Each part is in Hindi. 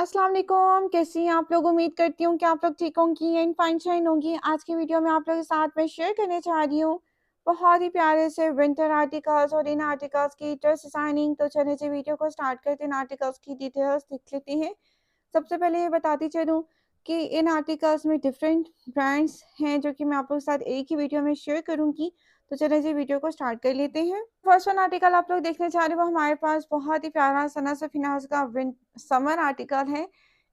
अस्सलाम वालेकुम, कैसी हैं आप लोग? उम्मीद करती हूँ कि आप लोग ठीक होंगी एंड फाइन शाइन होंगी। आज की वीडियो में आप लोगों के साथ मैं शेयर करने जा रही हूँ बहुत ही प्यारे से विंटर आर्टिकल्स और इन आर्टिकल्स की ड्रेस डिज़ाइनिंग। तो चलिए जी वीडियो को स्टार्ट करते हैं, इन आर्टिकल्स की डिटेल्स देख लेते हैं। सबसे पहले ये बताती चलूँ कि इन आर्टिकल्स में डिफरेंट ब्रांड्स हैं जो कि मैं आप लोगों के साथ एक ही वीडियो में शेयर करूँगी। तो चलिए जी वीडियो को स्टार्ट कर लेते हैं। फर्स्ट वन आर्टिकल आप लोग देखने जा रहे हो, हमारे पास बहुत ही प्यारा सना सफीनाज का विन समर आर्टिकल है।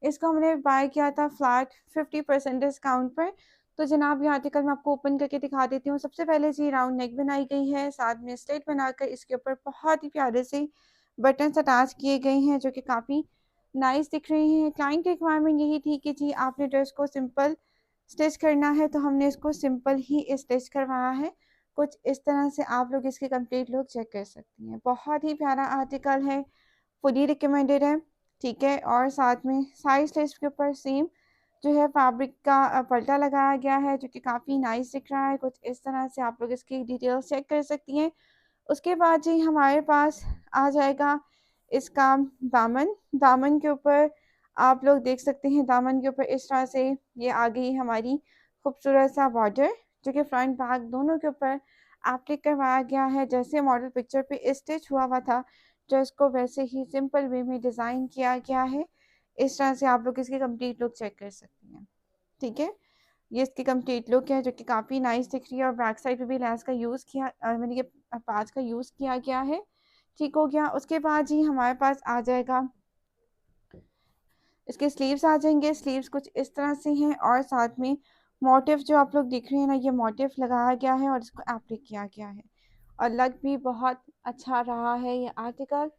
इसको हमने बाय किया था फ्लैट 50% डिस्काउंट पर। तो जनाब ये आर्टिकल मैं आपको ओपन करके दिखा देती हूँ। सबसे पहले जी राउंड नेक बनाई गई है, साथ में स्लिट बनाकर इसके ऊपर बहुत ही प्यारे से बटन्स अटैच किए गए हैं जो कि काफ़ी नाइस दिख रहे हैं। क्लाइंट की रिक्वायरमेंट यही थी कि जी आपने ड्रेस को सिंपल स्टिच करना है, तो हमने इसको सिंपल ही स्टिच करवाया है। कुछ इस तरह से आप लोग इसकी कंप्लीट लुक चेक कर सकती हैं। बहुत ही प्यारा आर्टिकल है, फुली रिकमेंडेड है, ठीक है। और साथ में साइड स्लिट्स के ऊपर सेम जो है फैब्रिक का पल्टा लगाया गया है जो कि काफ़ी नाइस दिख रहा है। कुछ इस तरह से आप लोग इसकी डिटेल्स चेक कर सकती हैं। उसके बाद जी हमारे पास आ जाएगा इसका दामन। दामन के ऊपर आप लोग देख सकते हैं, दामन के ऊपर इस तरह से ये आ गई हमारी खूबसूरत सा बॉर्डर जो कि फ्रंट बैक दोनों के ऊपर एप्लिक करवाया गया है। जैसे मॉडल पिक्चर पे स्टिच हुआ हुआ था ड्रेस को, वैसे ही सिंपल वे में डिज़ाइन किया गया है। इस तरह से आप लोग इसकी कंप्लीट लुक चेक कर सकती हैं, ठीक है। ये इसकी कंप्लीट लुक है जो कि काफ़ी नाइस दिख रही है। और बैक साइड पे भी लेस का यूज़ किया मैंने ये पास का यूज़ किया गया है, ठीक हो गया। उसके बाद जी हमारे पास आ जाएगा इसके स्लीव्स आ जाएंगे। स्लीव्स कुछ इस तरह से हैं और साथ में मोटिव जो आप लोग देख रहे हैं ना, ये मोटिव लगाया गया है और इसको एप्लिक किया गया है और लग भी बहुत अच्छा रहा है ये आर्टिकल।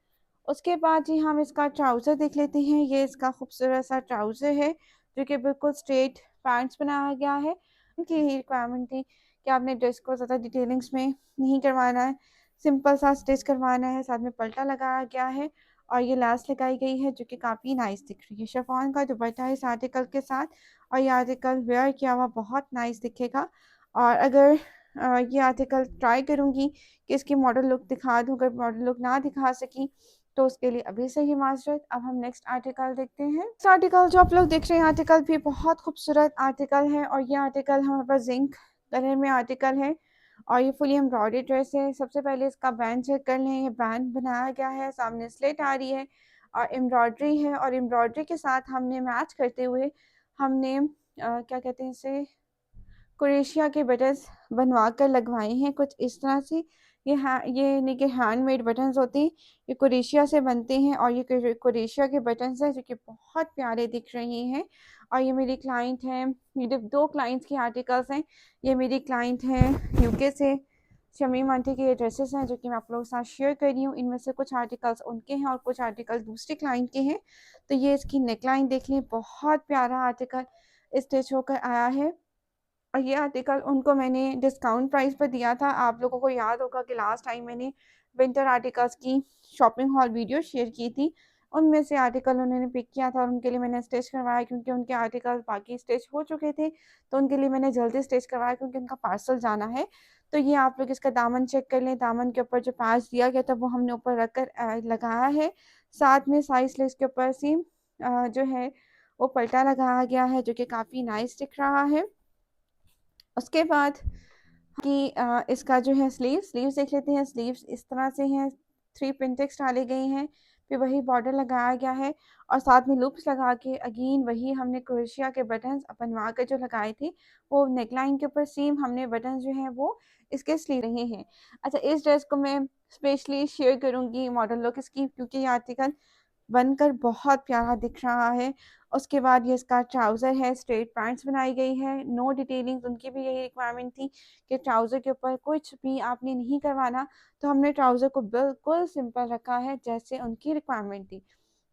उसके बाद जी हम इसका ट्राउज़र देख लेते हैं। ये इसका खूबसूरत सा ट्राउज़र है जो कि बिल्कुल स्ट्रेट पैंट्स बनाया गया है। उनकी ही रिक्वायरमेंट थी कि आपने ड्रेस को ज़्यादा डिटेलिंग्स में नहीं करवाना है, सिंपल सा स्टिच करवाना है। साथ में पल्टा लगाया गया है और ये लेस लगाई गई है जो कि काफ़ी नाइस दिख रही है। शिफॉन का दुपट्टा है इस आर्टिकल के साथ और ये आर्टिकल वेयर किया हुआ बहुत नाइस दिखेगा। और अगर ये आर्टिकल ट्राई करूँगी कि इसकी मॉडल लुक दिखा दूँ, अगर मॉडल लुक ना दिखा सकी तो उसके लिए अभी से ही माजरत। अब हम नेक्स्ट आर्टिकल देखते हैं। नेक्स्ट आर्टिकल जो आप लोग देख रहे हैं, आर्टिकल भी बहुत खूबसूरत आर्टिकल है और ये आर्टिकल हमारे पास जिंक कलर में आर्टिकल है और ये फुली एम्ब्रॉयडरी ड्रेस है। सबसे पहले इसका बैंड चेक कर लें। ये बैंड बनाया गया है, सामने स्लिट आ रही है और एम्ब्रॉयडरी है और एम्ब्रॉयडरी के साथ हमने मैच करते हुए हमने क्या कहते हैं इसे, क्रोएशिया के बटन्स बनवा कर लगवाए हैं कुछ इस तरह से। ये यानी कि हैंडमेड बटन्स होते हैं, ये क्रोएशिया से बनते हैं और ये क्रोएशिया के बटन्स हैं जो कि बहुत प्यारे दिख रहे हैं। और ये मेरी क्लाइंट हैं, ये दो क्लाइंट्स की आर्टिकल्स हैं। ये मेरी क्लाइंट हैं यूके से, शमीम आंटी के ये ड्रेसेस हैं जो कि मैं आप लोगों के साथ शेयर कर रही हूँ। इनमें से कुछ आर्टिकल्स उनके हैं और कुछ आर्टिकल दूसरी क्लाइंट के हैं। तो ये इसकी नेकलाइन देख लें, बहुत प्यारा आर्टिकल स्टिच होकर आया है और ये आर्टिकल उनको मैंने डिस्काउंट प्राइस पर दिया था। आप लोगों को याद होगा कि लास्ट टाइम मैंने विंटर आर्टिकल्स की शॉपिंग हॉल वीडियो शेयर की थी, उनमें से आर्टिकल उन्होंने पिक किया था और उनके लिए मैंने स्टिच करवाया क्योंकि उनके आर्टिकल बाकी स्टिच हो चुके थे। तो उनके लिए मैंने जल्दी स्टिच करवाया क्योंकि उनका पार्सल जाना है। तो ये आप लोग इसका दामन चेक कर लें। दामन के ऊपर जो पैच दिया गया था वो हमने ऊपर रख कर लगाया है। साथ में साइज स्लीव्स के ऊपर सेम जो है वो पल्टा लगाया गया है जो कि काफ़ी नाइस दिख रहा है। उसके बाद कि इसका जो है स्लीव्स देख लेते हैं। स्लीव्स इस तरह से हैं, 3 पिंटेक्स डाले गए हैं, फिर वही बॉर्डर लगाया गया है और साथ में लूप्स लगा के अगेन वही हमने क्रोशिया के बटन्स बनवा कर जो लगाए थे वो नेकलाइन के ऊपर सेम हमने बटन जो हैं वो इसके स्लीव रहे हैं। अच्छा, इस ड्रेस को मैं स्पेशली शेयर करूँगी मॉडल लुक इसकी क्योंकि ये आर्टिकल बनकर बहुत प्यारा दिख रहा है। उसके बाद ये इसका ट्राउज़र है, स्ट्रेट पैंट्स बनाई गई है, नो डिटेलिंग्स। उनकी भी यही रिक्वायरमेंट थी कि ट्राउज़र के ऊपर कुछ भी आपने नहीं करवाना, तो हमने ट्राउज़र को बिल्कुल सिंपल रखा है जैसे उनकी रिक्वायरमेंट थी।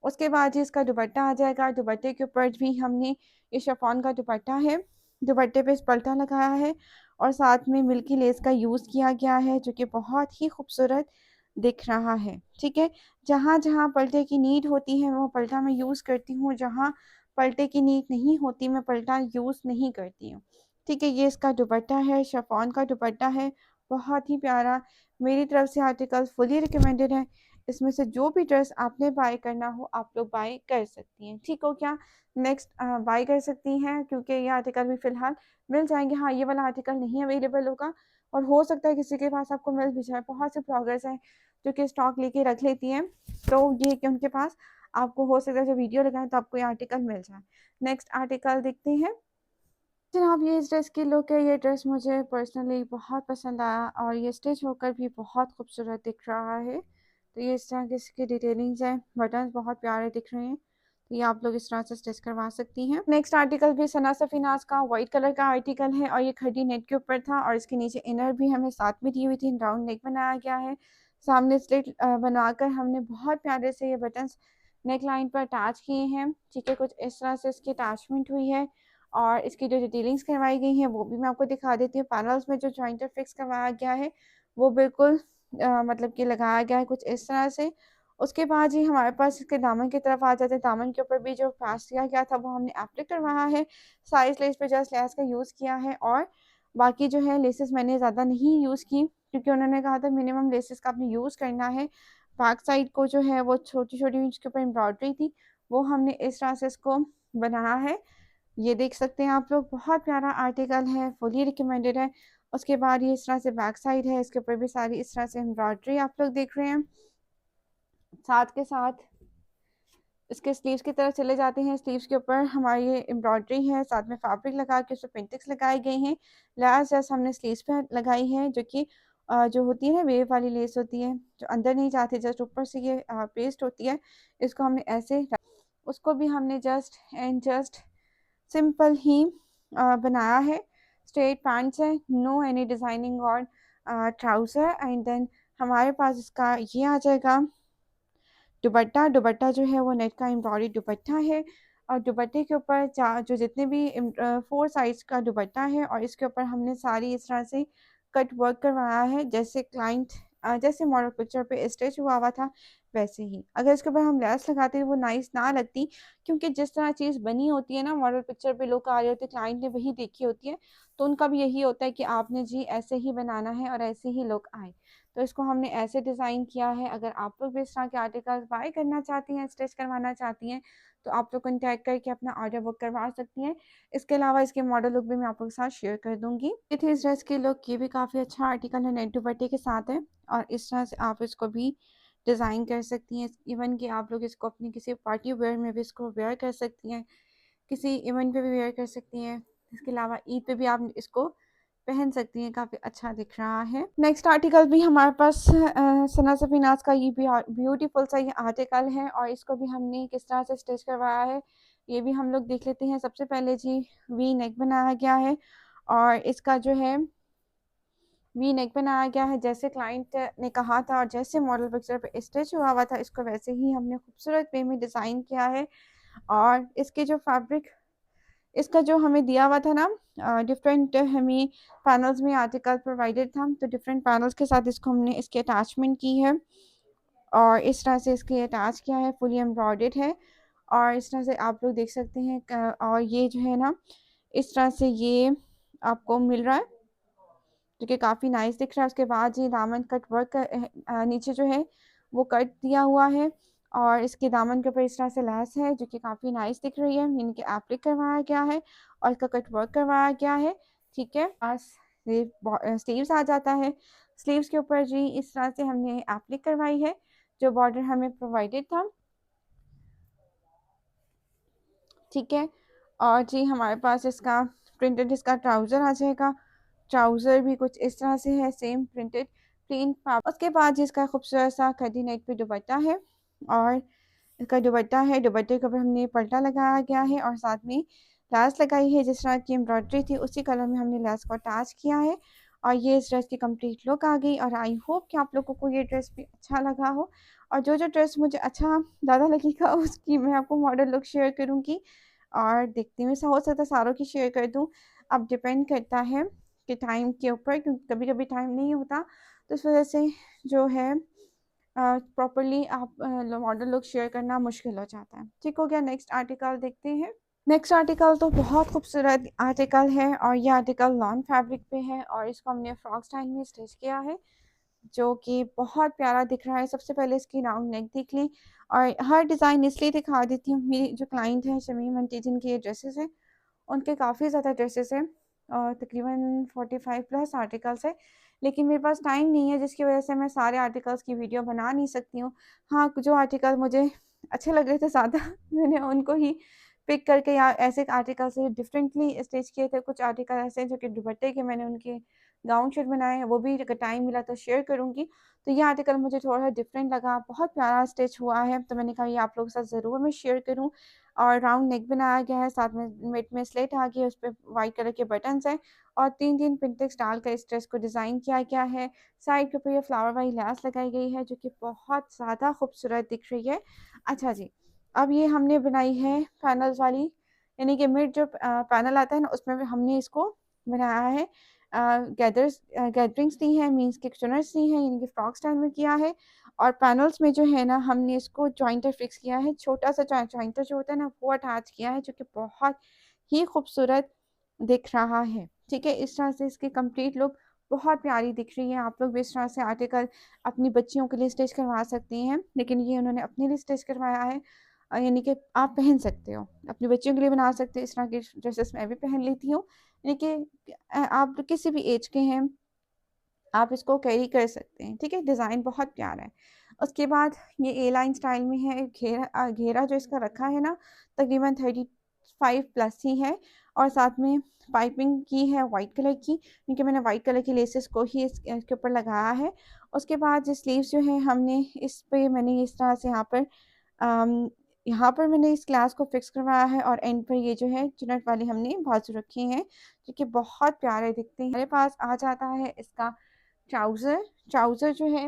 उसके बाद ही इसका दुपट्टा आ जाएगा। दुपट्टे के ऊपर भी हमने ये शिफॉन का दुपट्टा है, दुपट्टे पे पल्टा लगाया है और साथ में मिल्की लेस का यूज़ किया गया है जो कि बहुत ही खूबसूरत दिख रहा है, ठीक है। जहाँ-जहाँ पल्टे की नीड होती है वो पल्टा मैं यूज़ करती हूँ, जहाँ पल्टे की नीड नहीं होती मैं पल्टा यूज़ नहीं करती हूँ, ठीक है। ये इसका दुपट्टा है, शिफॉन का दुपट्टा है, बहुत ही प्यारा। मेरी तरफ से आर्टिकल फुली रिकमेंडेड है। इसमें से जो भी ड्रेस आपने बाय करना हो आप लोग बाय कर सकती हैं, ठीक हो क्या। नेक्स्ट बाय कर सकती हैं क्योंकि ये आर्टिकल भी फ़िलहाल मिल जाएँगे। हाँ, ये वाला आर्टिकल नहीं अवेलेबल होगा और हो सकता है किसी के पास आपको मिल भी जाए। बहुत से ब्लॉगर्स हैं जो कि स्टॉक लेके रख लेती हैं, तो ये कि उनके पास आपको हो सकता है जब वीडियो लगाएँ तो आपको ये आर्टिकल मिल जाए। नेक्स्ट आर्टिकल देखते हैं। जनाब ये इस ड्रेस की लुक है, ये ड्रेस मुझे पर्सनली बहुत पसंद आया और ये स्टिच होकर भी बहुत खूबसूरत दिख रहा है। तो ये इस तरह की इसकी डिटेलिंग्स हैं, बटन्स बहुत प्यारे दिख रहे हैं। तो ये आप लोग इस तरह से स्टिच करवा सकती हैं। नेक्स्ट आर्टिकल भी सना सफ़ीनाज़ का वाइट कलर का आर्टिकल है और ये खड़ी नेट के ऊपर था और इसके नीचे इनर भी हमें साथ में दी हुई थी, राउंड नेक बनाया गया है। सामने स्लिट बनाकर हमने बहुत प्यारे से ये बटन्स नेक लाइन पर अटैच किए हैं, ठीक है। कुछ इस तरह से इसकी अटैचमेंट हुई है और इसकी जो डिटेलिंग्स करवाई गई हैं वो भी मैं आपको दिखा देती हूँ। पैनल्स में जो जॉइंटर फिक्स करवाया गया है वो बिल्कुल मतलब कि लगाया गया है कुछ इस तरह से। उसके बाद ही हमारे पास इसके दामन की तरफ आ जाते हैं। दामन के ऊपर भी जो पैच दिया गया था वो हमने एप्लिक करवाया है। साइज़ लेस पे जस्ट लेस का यूज़ किया है और बाकी जो है लेसेस मैंने ज़्यादा नहीं यूज़ की क्योंकि उन्होंने कहा था मिनिमम लेसेस का आपने यूज़ करना है। बैक साइड को जो है वो छोटी-छोटी इसके ऊपर एम्ब्रॉयडरी थी, वो हमने इस तरह से इसको बनाया है। ये देख सकते हैं आप लोग, बहुत प्यारा आर्टिकल है, फुली रिकमेंडेड है। उसके बाद ये इस तरह से बैक साइड है, इसके ऊपर भी सारी इस तरह से एम्ब्रॉयडरी आप लोग देख रहे हैं। साथ के साथ इसके स्लीव्स की तरफ चले जाते हैं। स्लीव्स के ऊपर हमारी ये एम्ब्रॉयडरी है, साथ में फैब्रिक लगा के उसमें पेंटिंग्स लगाई गई हैं। लेस जैसे हमने स्लीव्स पे लगाई है जो कि जो होती है ना वेव वाली लेस होती है, जो अंदर नहीं जाती, जस्ट ऊपर से ये पेस्ट होती है। इसको हमने ऐसे उसको भी हमने जस्ट एंड जस्ट सिंपल ही बनाया है। स्ट्रेट पैंट्स है, नो एनी डिज़ाइनिंग और ट्राउज़र एंड देन हमारे पास इसका ये आ जाएगा दुपट्टा। दुपट्टा जो है वो नेट का एम्ब्रॉयडरी दुपट्टा है और दुपट्टे के ऊपर जो जितने भी 4 साइज़ का दुपट्टा है और इसके ऊपर हमने सारी इस तरह से कट वर्क करवाया है जैसे क्लाइंट जैसे मॉडल पिक्चर पे स्टिच हुआ हुआ था वैसे ही। अगर इसके ऊपर हम लेस लगाते वो नाइस ना लगती क्योंकि जिस तरह चीज़ बनी होती है ना मॉडल पिक्चर पे लोग आ रहे होते हैं, क्लाइंट ने वही देखी होती है, तो उनका भी यही होता है कि आपने जी ऐसे ही बनाना है और ऐसे ही लोग आए। तो इसको हमने ऐसे डिज़ाइन किया है। अगर आप लोग भी इस तरह के आर्टिकल्स बाय करना चाहती हैं, स्टिच करवाना चाहती हैं, तो आप लोग कॉन्टैक्ट करके अपना ऑर्डर बुक करवा सकती हैं। इसके अलावा इसके मॉडल लुक भी मैं आप लोगों के साथ शेयर कर दूँगी। ये थी इस ड्रेस की लुक, ये भी काफ़ी अच्छा आर्टिकल है, नेट दुपट्टे के साथ है और इस तरह से आप इसको भी डिज़ाइन कर सकती हैं। इवन कि आप लोग इसको अपनी किसी पार्टी वेयर में भी इसको वेयर कर सकती हैं, किसी इवेंट पे भी वेयर कर सकती हैं। इसके अलावा ईद पे भी आप इसको पहन सकती हैं, काफ़ी अच्छा दिख रहा है। नेक्स्ट आर्टिकल भी हमारे पास सना सफ़ीनाज़ का ये भी ब्यूटीफुल सा ये आर्टिकल है और इसको भी हमने किस तरह से स्टिच करवाया है, ये भी हम लोग देख लेते हैं। सबसे पहले जी वी नेक बनाया गया है और इसका जो है वी नेक बनाया गया है जैसे क्लाइंट ने कहा था और जैसे मॉडल पिक्चर पे स्टिच हुआ हुआ था, इसको वैसे ही हमने खूबसूरत वे में डिज़ाइन किया है। और इसके जो फैब्रिक इसका जो हमें दिया हुआ था ना डिफरेंट हमें पैनल्स में आर्टिकल प्रोवाइडेड था, तो डिफरेंट पैनल्स के साथ इसको हमने इसकी अटैचमेंट की है और इस तरह से इसके अटैच किया है, फुली एम्ब्रॉयडर्ड है और इस तरह से आप लोग देख सकते हैं और ये जो है ना इस तरह से ये आपको मिल रहा है जो कि काफ़ी नाइस दिख रहा है। उसके बाद ये दामन कट वर्क नीचे जो है वो कट दिया हुआ है और इसके दामन के ऊपर इस तरह से लैस है जो कि काफ़ी नाइस दिख रही है, इनके एप्लिक करवाया गया है और इसका कट वर्क करवाया गया है, ठीक है। पास स्लीव्स आ जाता है, स्लीव्स के ऊपर जी इस तरह से हमने एप्लिक करवाई है जो बॉर्डर हमें प्रोवाइडेड था, ठीक है। और जी हमारे पास इसका प्रिंटेड इसका ट्राउज़र आ जाएगा, ट्राउज़र भी कुछ इस तरह से है, सेम प्रिंटेड प्लेन उसके बाद जिसका खूबसूरत सा खड़ी नेक पे दुपट्टा है और इसका दुपट्टा है, दुपट्टे के ऊपर हमने पल्टा लगाया गया है और साथ में लैस लगाई है। जिस तरह की एम्ब्रॉयडरी थी उसी कलर में हमने लैस को अटैच किया है और ये इस ड्रेस की कंप्लीट लुक आ गई और आई होप कि आप लोगों को ये ड्रेस भी अच्छा लगा हो और जो ड्रेस मुझे अच्छा ज़्यादा लगेगा उसकी मैं आपको मॉडल लुक शेयर करूँगी और देखते हैं ऐसा हो सकता है सारों की शेयर कर दूँ। अब डिपेंड करता है कि टाइम के ऊपर, क्योंकि कभी-कभी टाइम नहीं होता, तो इस वज़ह से जो है प्रॉपर्ली आप मॉडल लुक शेयर करना मुश्किल हो जाता है। ठीक हो गया, नेक्स्ट आर्टिकल देखते हैं। नेक्स्ट आर्टिकल तो बहुत खूबसूरत आर्टिकल है और ये आर्टिकल लॉन फैब्रिक पे है और इसको हमने फ्रॉक स्टाइल में स्टिच किया है। जो कि बहुत प्यारा दिख रहा है। सबसे पहले इसकी राउंड नेक देख लें, और हर डिज़ाइन इसलिए दिखा देती हूँ, मेरी जो क्लाइंट हैं शमीम आंटी जिनकी ये ड्रेसेस हैं, उनके काफ़ी ज़्यादा ड्रेसेस हैं और तकरीबन 45 प्लस आर्टिकल्स है, लेकिन मेरे पास टाइम नहीं है जिसकी वजह से मैं सारे आर्टिकल्स की वीडियो बना नहीं सकती हूँ। हाँ, जो आर्टिकल मुझे अच्छे लग रहे थे ज़्यादा मैंने उनको ही पिक करके, या ऐसे आर्टिकल से डिफरेंटली स्टिच किए थे। कुछ आर्टिकल ऐसे हैं जो कि दुपट्टे के मैंने उनके गाउन शूट बनाए हैं, वो भी अगर टाइम मिला तो शेयर करूँगी। तो ये आर्टिकल मुझे थोड़ा डिफरेंट लगा, बहुत प्यारा स्टिच हुआ है, तो मैंने कहा ये आप लोगों के साथ ज़रूर मैं शेयर करूँ। और राउंड नेक बनाया गया है, साथ में मिड में स्लिट आ गई है, उसपे व्हाइट कलर के बटन्स हैं और 3-3 पिंटेक्स डालकर इस ड्रेस को डिज़ाइन किया गया है। साइड के ऊपर ये फ्लावर वाली लैस लगाई गई है जो कि बहुत ज़्यादा खूबसूरत दिख रही है। अच्छा जी, अब ये हमने बनाई है पैनल्स वाली, यानी कि मिड जो पैनल आता है ना, उसमें भी हमने इसको बनाया है। गैदरिंग्स दी हैं, मीन्स के चुनर्स दी हैं, यानी कि फ्रॉक स्टाइल में किया है। और पैनल्स में जो है ना, हमने इसको जॉइंटर फिक्स किया है, छोटा-सा जॉइंटर जो होता है ना, वो अटैच किया है, जो कि बहुत ही खूबसूरत दिख रहा है। ठीक है? इस तरह से इसकी कंप्लीट लुक बहुत प्यारी दिख रही है। आप लोग भी इस तरह से आर्टिकल अपनी बच्चियों के लिए स्टिच करवा सकती हैं, लेकिन ये उन्होंने अपने लिए स्टिच करवाया है। यानी कि आप पहन सकते हो, अपनी बच्चियों के लिए बना सकते हो, इस तरह की ड्रेसेस मैं भी पहन लेती हूँ। यानी कि आप किसी भी एज के हैं, आप इसको कैरी कर सकते हैं। ठीक है? डिज़ाइन बहुत प्यारा है। उसके बाद ये ए लाइन स्टाइल में है, घेरा जो इसका रखा है ना, तकरीबन 35 प्लस ही है, और साथ में पाइपिंग की है वाइट कलर की, क्योंकि मैंने वाइट कलर की लेसेस को ही इसके ऊपर लगाया है। उसके बाद जो स्लीव्स जो है, हमने इस पे मैंने इस तरह से अम, यहाँ पर मैंने इस ग्लास को फिक्स करवाया है, और एंड पर ये जो है चुनट वाली हमने बाजू रखी हैं, जो कि बहुत प्यारे दिखते हैं। हमारे पास आ जाता है इसका ट्राउज़र। ट्राउज़र जो है,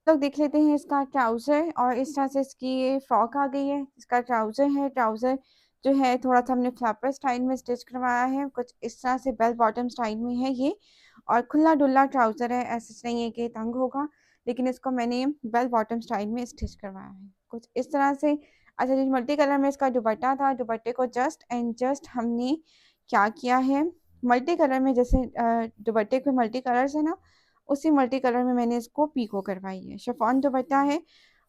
लोग देख लेते हैं इसका ट्राउज़र, और इस तरह से इसकी ये फ्रॉक आ गई है। इसका ट्राउज़र है, ट्राउज़र जो है थोड़ा-सा हमने फ्लैपर स्टाइल में स्टिच करवाया है, कुछ इस तरह से बेल बॉटम स्टाइल में है ये, और खुला-डुला ट्राउज़र है, ऐसा नहीं है कि तंग होगा, लेकिन इसको मैंने बेल बॉटम स्टाइल में स्टिच करवाया है, कुछ इस तरह से। अच्छा जी, मल्टी कलर में इसका दुपट्टा था, दुपट्टे को जस्ट एंड जस्ट हमने क्या किया है, मल्टी कलर में, जैसे दुपट्टे के मल्टी कलर्स है ना, उसी मल्टी कलर में मैंने इसको पीको करवाई है। शिफॉन दुपट्टा है,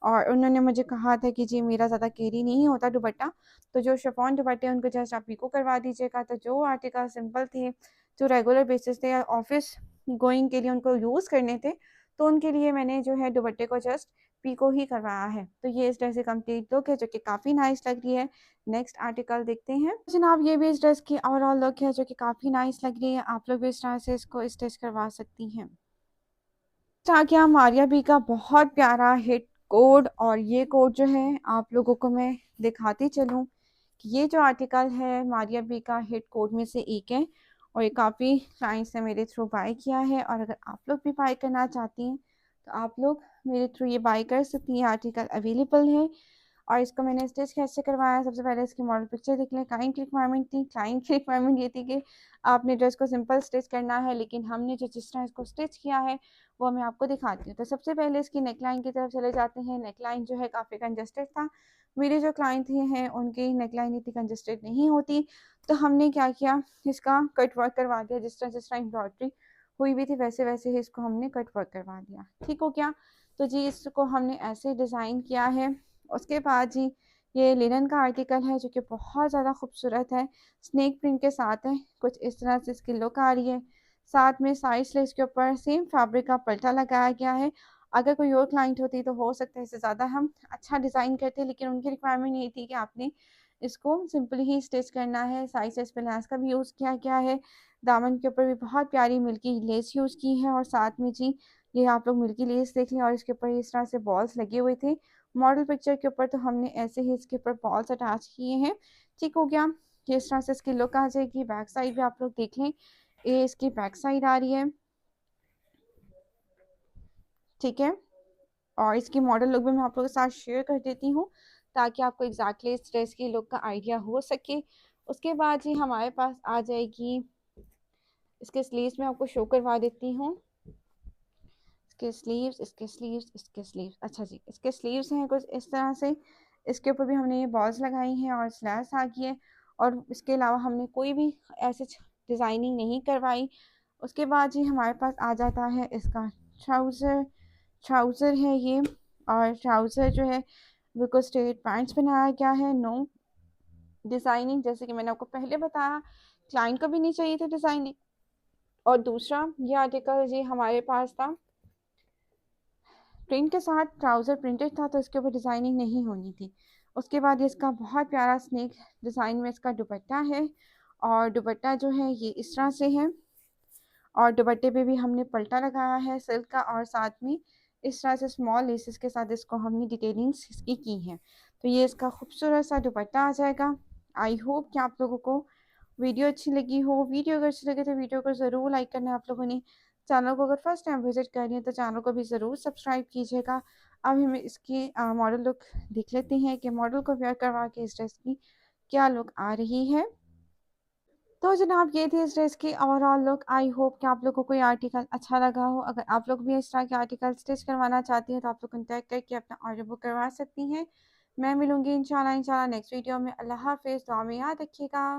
और उन्होंने मुझे कहा था कि जी मेरा ज़्यादा कैरी नहीं होता दुपट्टा, तो जो शिफॉन दुपट्टे हैं उनको जस्ट आप पीको करवा दीजिएगा। तो जो आर्टिकल सिंपल थे, जो रेगुलर बेसिस थे या ऑफिस गोइंग के लिए उनको यूज़ करने थे, तो उनके लिए मैंने जो है दुपट्टे को जस्ट पीको ही करवाया है। तो ये इस ड्रेस की कंप्लीट लुक है, जो कि काफ़ी नाइस लग रही है। नेक्स्ट आर्टिकल देखते हैं। जनाब, ये भी इस ड्रेस की ओवरऑल लुक है, जो कि काफ़ी नाइस लग रही है। आप लोग भी इस तरह से इसको स्टिच करवा सकती हैं। टाकिया मारिया बी का बहुत प्यारा हिट कोड, और ये कोड जो है आप लोगों को मैं दिखाती चलूँ कि ये जो आर्टिकल है मारिया बी का हिट कोड में से एक है, और ये काफ़ी क्लाइंट्स ने मेरे थ्रू बाय किया है, और अगर आप लोग भी बाय करना चाहती हैं तो आप लोग मेरे थ्रू ये बाय कर सकती हैं। आर्टिकल अवेलेबल है, और इसको मैंने स्टिच कैसे करवाया, सबसे पहले इसकी मॉडल पिक्चर देख लें। क्लाइंट की रिक्वायरमेंट थी, क्लाइंट की रिक्वायरमेंट ये थी कि आपने ड्रेस को सिंपल स्टिच करना है, लेकिन हमने जो जिस तरह इसको स्टिच किया है वो मैं आपको दिखाती हूँ। तो सबसे पहले इसकी नेकलाइन की तरफ चले जाते हैं। नेकलाइन जो है काफ़ी कंजस्टेड था, मेरे जो क्लाइंट हैं उनकी नेकलाइन इतनी कंजस्टेड नहीं होती, तो हमने क्या किया, इसका कट वर्क करवा दिया। जिस तरह एम्ब्रॉयडरी हुई भी थी, वैसे वैसे ही इसको हमने कट वर्क करवा दिया। ठीक हो गया? तो जी इसको हमने ऐसे डिज़ाइन किया है। उसके बाद जी ये लिनन का आर्टिकल है, जो कि बहुत ज़्यादा खूबसूरत है, स्नेक प्रिंट के साथ है, कुछ इस तरह से इसकी लुक आ रही है। साथ में साइड स्लीव्स के ऊपर सेम फैब्रिक का पल्टा लगाया गया है। अगर कोई और क्लाइंट होती तो हो सकता है इससे ज़्यादा हम अच्छा डिज़ाइन करते, लेकिन उनकी रिक्वायरमेंट यही थी कि आपने इसको सिंपली ही स्टिच करना है। साइड से इस पे लेस का भी यूज़ किया गया है। दामन के ऊपर भी बहुत प्यारी मिल्की लेस यूज़ की है, और साथ में जी ये आप लोग मिल्की लेस देख लें, और इसके ऊपर इस तरह से बॉल्स लगे हुए थे। मॉडल पिक्चर के ऊपर तो हमने ऐसे ही इसके ऊपर बॉल्स अटैच किए हैं। ठीक हो गया? ये इस तरह से इसकी लुक आ जाएगी। बैक साइड भी आप लोग देख लें, ये इसकी बैक साइड आ रही है। ठीक है? और इसकी मॉडल लुक भी मैं आप लोगों के साथ शेयर कर देती हूँ, ताकि आपको एग्जैक्टली इस ड्रेस की लुक का आइडिया हो सके। उसके बाद जी हमारे पास आ जाएगी, इसके स्लीव्स में आपको शो करवा देती हूँ। इसके स्लीव्स, इसके स्लीव्स, इसके स्लीव्स। अच्छा जी, इसके स्लीव्स हैं कुछ इस तरह से। इसके ऊपर भी हमने ये बॉल्स लगाई हैं, और स्लैश आ गई है। और इसके अलावा हमने कोई भी ऐसे डिज़ाइनिंग नहीं करवाई। उसके बाद जी हमारे पास आ जाता है इसका ट्राउज़र। ट्राउज़र है ये, और ट्राउज़र जो है बिल्कुल स्ट्रेट पैंट्स बनाया गया है, नो डिज़ाइनिंग। जैसे कि मैंने आपको पहले बताया, क्लाइंट को भी नहीं चाहिए थी डिज़ाइनिंग। और दूसरा ये आर्टिकल जी हमारे पास था प्रिंट के साथ, ट्राउज़र प्रिंटेड था तो इसके ऊपर डिज़ाइनिंग नहीं होनी थी। उसके बाद ये इसका बहुत प्यारा स्नेक डिज़ाइन में इसका दुपट्टा है, और दुपट्टा जो है ये इस तरह से है, और दुपट्टे पे भी हमने पल्टा लगाया है सिल्क का, और साथ में इस तरह से स्मॉल लेसेस के साथ इसको हमने डिटेलिंग्स इसकी की हैं। तो ये इसका खूबसूरत सा दुपट्टा आ जाएगा। आई होप कि आप लोगों को वीडियो अच्छी लगी हो। वीडियो अगर अच्छी लगे तो वीडियो को ज़रूर लाइक करना है आप लोगों ने। चैनल को अगर फर्स्ट टाइम विजिट कर रही हैं तो चैनल को भी ज़रूर सब्सक्राइब कीजिएगा। अब हम इसकी मॉडल लुक देख लेते हैं कि मॉडल को वेयर करवा के इस ड्रेस की क्या लुक आ रही है। तो जनाब ये थी इस ड्रेस की ओवरऑल लुक। आई होप कि आप लोगों को ये आर्टिकल अच्छा लगा हो। अगर आप लोग भी इस तरह के आर्टिकल स्टिच करवाना चाहती हैं तो आप लोग कॉन्टैक्ट करके अपना ऑर्डर बुक करवा सकती हैं। मैं मिलूंगी इंशाल्लाह नेक्स्ट वीडियो में। अल्लाह हाफिज़, दुआ में याद रखिएगा।